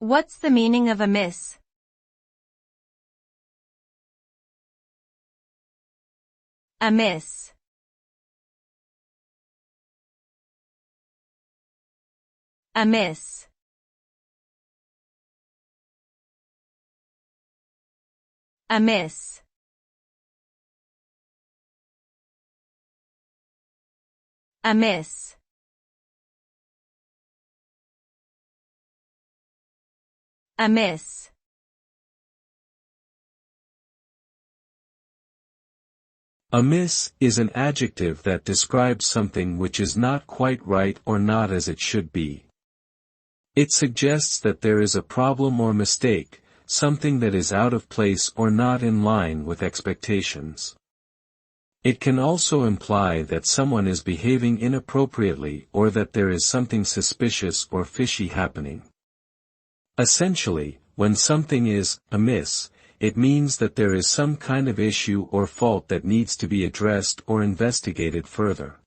What's the meaning of amiss? Amiss. Amiss. Amiss. Amiss. Amiss. Amiss is an adjective that describes something which is not quite right or not as it should be. It suggests that there is a problem or mistake, something that is out of place or not in line with expectations. It can also imply that someone is behaving inappropriately or that there is something suspicious or fishy happening. Essentially, when something is amiss, it means that there is some kind of issue or fault that needs to be addressed or investigated further.